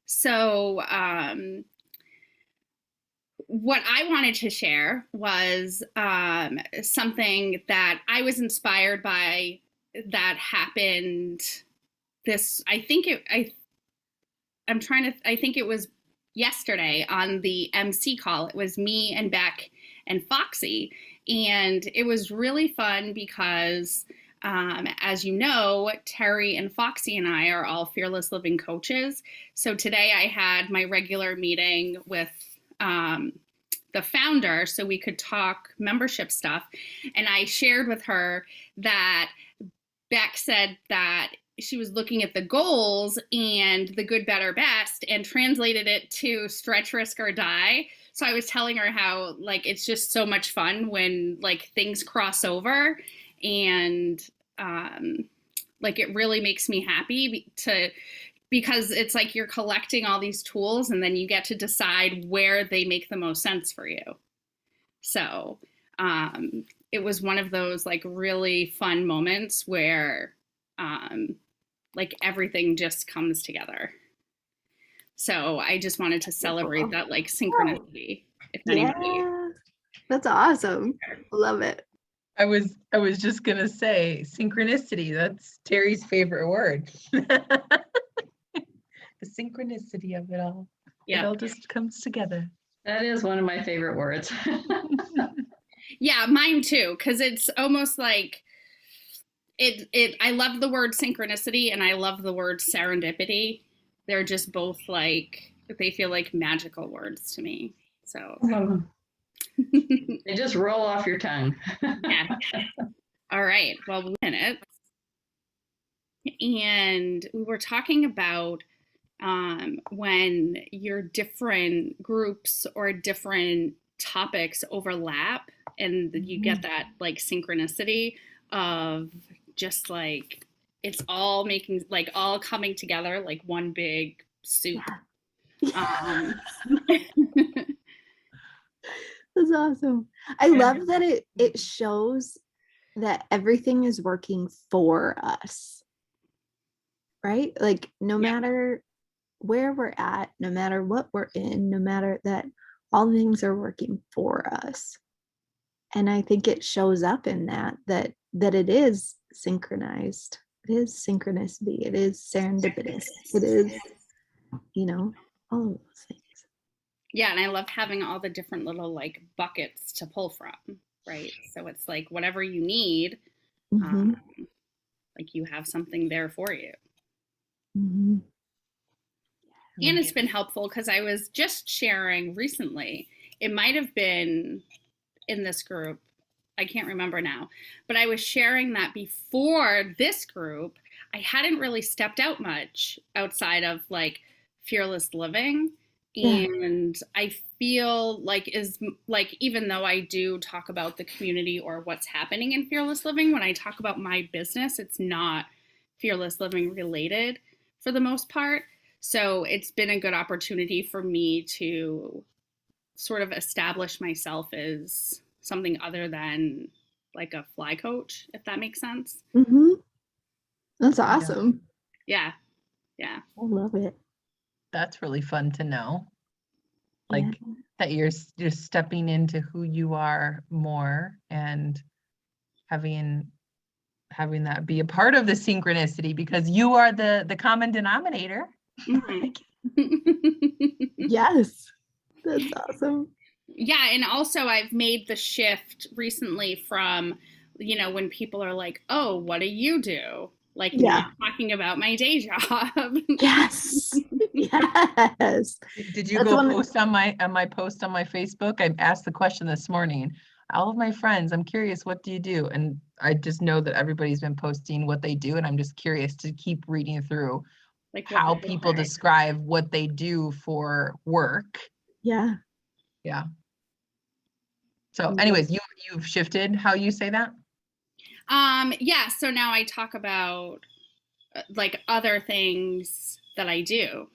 So, what I wanted to share was something that I was inspired by that happened this, I think it was yesterday on the MC call. It was me and Beck and Foxy. And it was really fun because, as you know, Terry and Foxy and I are all Fearless Living coaches. So today I had my regular meeting with um, the founder so we could talk membership stuff. And I shared with her that Beck said that she was looking at the goals and the good, better, best and translated it to stretch, risk, or die. So I was telling her how like it's just so much fun when like things cross over and um like it really makes me happy to because it's like you're collecting all these tools and then you get to decide where they make the most sense for you. So it was one of those like really fun moments where um, like everything just comes together. So I just wanted to celebrate Beautiful. that like Oh, synchronicity, if anybody. yeah, that's awesome. Love it. I was just gonna say synchronicity. That's Terry's favorite word. The synchronicity of it all. It Yeah. all just comes together. That is one of my favorite words. Yeah, mine too, because it's almost like I love the word synchronicity and I love the word serendipity. They're just both like they feel like magical words to me. So They just roll off your tongue. yeah. All right. Well, minutes. And we were talking about when your different groups or different topics overlap and you get that like synchronicity of just like it's all making like all coming together like one big soup. Yeah. Um, That's awesome. I love that it shows that everything is working for us, right? Like no Yeah. matter where we're at, no matter what we're in, no matter that, all things are working for us. And I think it shows up in that it is synchronized. It is synchronicity. It is serendipitous. It is, all of those things. Yeah, and I love having all the different little like buckets to pull from, right? So it's like whatever you need, Mm-hmm. like you have something there for you. Mm-hmm. And it's been helpful because I was just sharing recently. It might have been in this group. I can't remember now. But I was sharing that before this group, I hadn't really stepped out much outside of like fearless living. Yeah. And I feel like is like even though I do talk about the community or what's happening in fearless living, when I talk about my business, it's not fearless living related for the most part. So it's been a good opportunity for me to sort of establish myself as something other than like a fly coach, if that makes sense. Mm-hmm. That's awesome. Yeah. Yeah. I love it. That's really fun to know. Like Yeah. that you're stepping into who you are more and having that be a part of the synchronicity because you are the common denominator. Yes. That's awesome. Yeah, and also I've made the shift recently from, when people are like, "Oh, what do you do?" Like not talking about my day job. Yes. Yes. Did you That's go one- post on my post on my Facebook? I asked the question this morning. All of my friends, I'm curious, what do you do? And I just know that everybody's been posting what they do, and I'm just curious to keep reading through Like how people describe what they do for work. Yeah. Yeah. So anyways, you've shifted how you say that? Yeah, so now I talk about like other things that I do.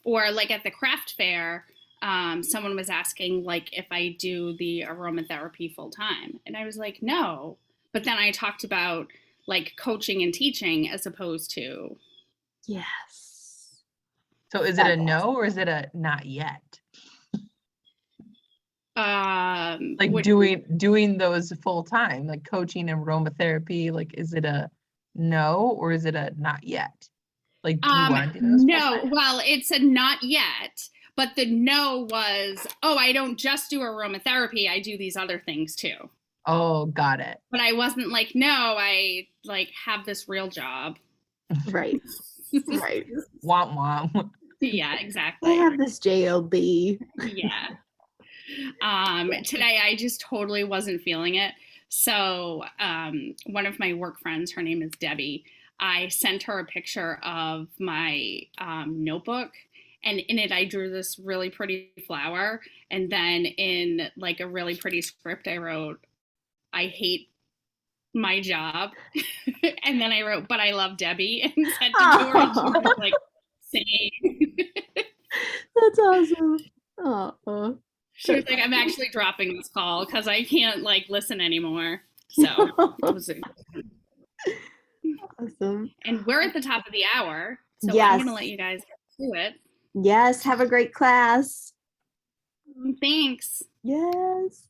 Or like at the craft fair, someone was asking like if I do the aromatherapy full time. And I was like, no. But then I talked about like coaching and teaching as opposed to. Yes. So is it a no or is it a not yet? Like What- doing those full time, like coaching and aromatherapy, like is it a no or is it a not yet? Like, do you want to do those full no, time? well, it's a not yet, but the no was, oh, I don't just do aromatherapy, I do these other things too. Oh, got it. But I wasn't like, no, I like have this real job. Right. Right. Womp womp. Yeah, I exactly. have this job. Yeah. Today I just totally wasn't feeling it. So one of my work friends, her name is Debbie, I sent her a picture of my notebook, and in it I drew this really pretty flower, and then in like a really pretty script I wrote, I hate my job. And then I wrote, but I love Debbie, and sent it to her, and she was like, same. That's awesome. Oh, She was like, I'm actually dropping this call because I can't like listen anymore. So it was, awesome. and we're at the top of the hour, so I'm Yes. gonna let you guys do it. Yes. Have a great class. Thanks. Yes.